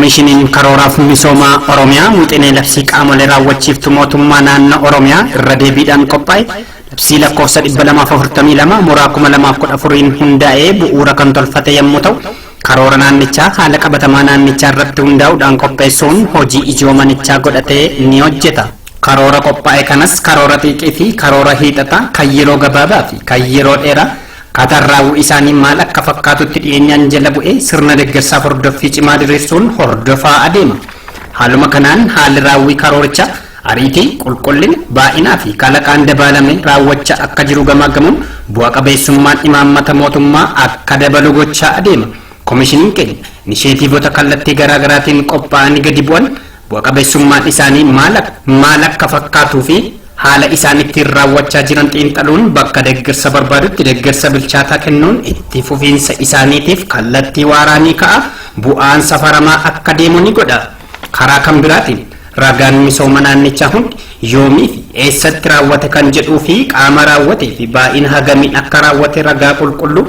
Komishiniin karooraaf misooma Oromiyaa muuxinee labsii qaamolee raawwachiiftu mootummaa naannoo Oromiyaa irra deebiidhaan qophaa'e labsii lakkoofsa 242 muraa 2014 hundaa'ee bu'uura kan tolfate yommuu ta'u karoora naannichaa haala qabatamaa naannichaa irratti hundaa'uudhaan qopheessuun hojii ijoo manichaa godhatee ni hojjeta. Karoora qophaa'e kanas karoora xiqqee fi karoora hiixataa kan yeroo gabaabaa fi kan yeroo dheeraa katarraa'uu isaanii maal akka fakkaatutti dhiyeenyaan jala bu'ee sirna deeggarsaaf hordoffii cimaa diriirsuun hordofaa adeema. Haaluma kanaan haalli raawwii karoorichaa ariitii qulqullina baay'inaa fi kalaqaan dabalame raawwachaa akka jiru gamaaggamuun bu'a qabeessummaan imaammata mootummaa akka dabalu gochaa adeema. Komishiniin keenya inisheetiivota kallattii garaagaraatiin qophaa'anii gadi bu'an bu'a qabeessummaan isaanii maal akka fakkaatuu fi haala isaan ittiin raawwachaa jiran xiinxaluun bakka deeggarsa barbaadutti deeggarsa bilchaataa kennuun itti fufiinsa isaaniitiif kallattii waaraanii ka'a bu'aan safaramaa akka deemu ni godha. Karaa kan biraatiin ragaan misooma naannichaa hundi yoomii fi eessatti raawwate kan jedhuu fi qaama raawwatee fi baay'ina hagamiin akka raawwate ragaa qulqulluu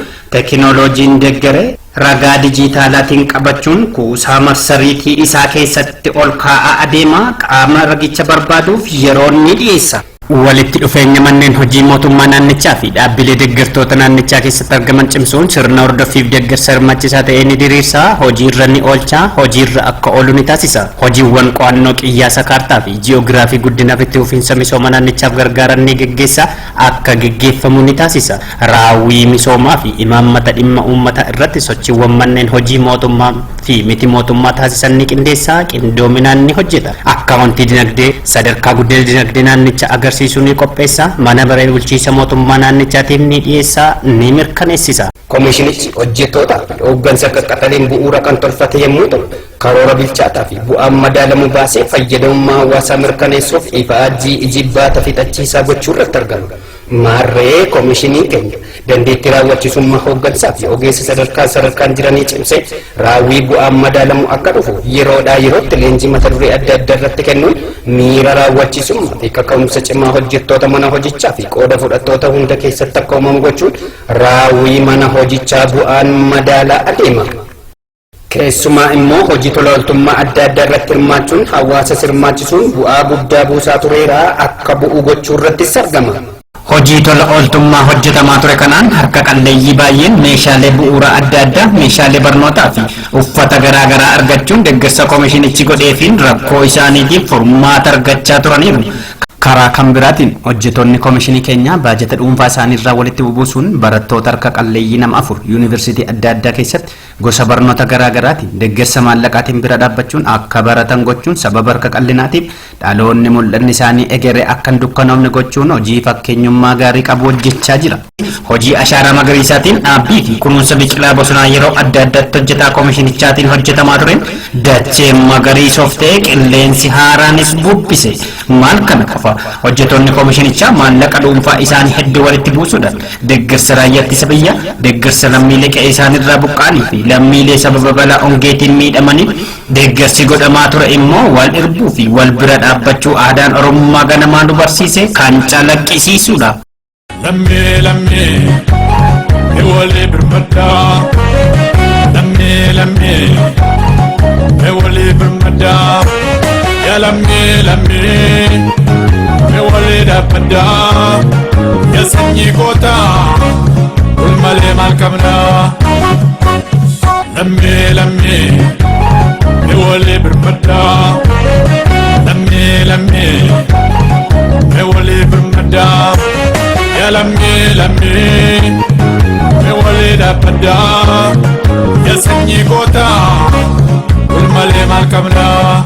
teekinooloojiin deeggaree ragaa dijitaalaatiin qabachuun kuusaa marsariitii isaa keessatti ol kaa'aa adeema qaama ragicha barbaaduuf yeroo ni dhiyeessa. Walitti dhufeenya manneen hojii mootummaa naannichaa fi dhaabbilee deeggartoota naannichaa keessatti argaman cimsuun sirna hordoffiif deeggarsa hirmaachisaa ta'ee ni diriirsa. Hojiirra ni oolcha. Hojiirra akka oolu ni taasisa. Hojiiwwan qo'annoo qiyyaasa kaartaa fi ji'oogiraafii guddinaaf itti fufiinsa misooma naannichaaf gargaaran ni geggeessa. Akka geggeeffamu ni taasisa. Raawwii misoomaa fi imaammata dhimma uummataa irratti sochiiwwan manneen hojii mootummaa fi miti mootummaa taasisan ni qindeessa. Qindoominaan ni hojjeta. Akkaawuntii dinagdee sadarkaa guddina dinagdee naannichaa agarsiisuu ni qopheessa. Mana baree bulchiinsa mootummaa naannichaatiif ni dhiyeessa ni mirkaneessisa. Komishinichi hojjettoota hooggansa qaqqaxaleen bu'uura kan tolfate yommuu ta'u karoora bilchaataa fi bu'aan madaalamu baasee fayyadamummaa hawaasaa mirkaneessuuf ifaajjii ijibbaata fixachiisaa gochuu irratti argama. Maarree komishiniin keenya dandeettii raawwachiisummaa hooggansaa fi ogeessa sadarkaan jiranii cimsee raawwii bu'aan madaalamu akka dhufu yeroodhaa yerootti leenjii mata duree adda addaa irratti kennuun miira raawwachiisummaa fi kaka'umsa cimaa hojjettoota mana hojichaa fi qooda fudhattoota hunda keessatti akka uumamu gochuun raawwii mana hojichaa bu'aan madaalaa adeema. Keessumaa immoo hojii tola ooltummaa adda addaa irratti hirmaachuun hawaasa hirmaachisuun bu'aa guddaa buusaa tureera akka bu'u gochuu irrattis argama. Hojii tola ooltummaa hojjetamaa ture kanaan harka qalleeyyii baay'een meeshaalee bu'uura adda addaa meeshaalee barnootaa fi uffata garaagaraa argachuun deeggarsa komishinichi godheefiin rakkoo isaaniitiif furmaata argachaa turaniiru. Karaa kan biraatiin hojjettoonni komishinii keenyaa baajata dhuunfaa isaanii irraa walitti bubuusuun barattoota harka qalleeyyii nama 4 yuunivarsiitii adda addaa keessatti gosa barnoota garaagaraatiin deeggarsa maallaqaatiin bira dhaabbachuun akka baratan gochuun sababa harka qal'inaatiif dhaloonni mul'anni isaanii egeree akka hin dukkanoofne gochuun hojii fakkeenyummaa gaarii qabu hojjechaa jira. Hojii ashaaraa magariisaatiin dhaabbii fi kunuunsa biqilaa bosonaa yeroo adda addaatti hojjetaa komishinichaatiin hojjetamaa tureen dachee magariisoftee qilleensi haaraanis bubbise. Maal kana qofa hojjettoonni komishinichaa maallaqa dhuunfaa isaanii hedduu walitti buusuudhaan deeggarsa raayyaa ittisa biyyaa deeggarsa lammiilee qe'ee isaaniirraa buqqa'anii fi lammiilee sababa balaa hongeetiin miidhamaniif deeggarsi godhamaa ture immoo wal irbuu fi wal bira dhaabbachuu aadaan oromummaa ganamaa nu barsiise kan calaqqisiisudha. Lammii ewalee birmaddaa lammii ewalee birmaddaa yaa lammii ewalee dhaabbadaa yaa sanyii gootaa ulmalee maal qabnaa lammii ewalee birmaddaa lammii ewalee birmaddaa yaa lammii ewalee dhaabbadaa yaa sanyii gootaa ulmalee maal qabnaa.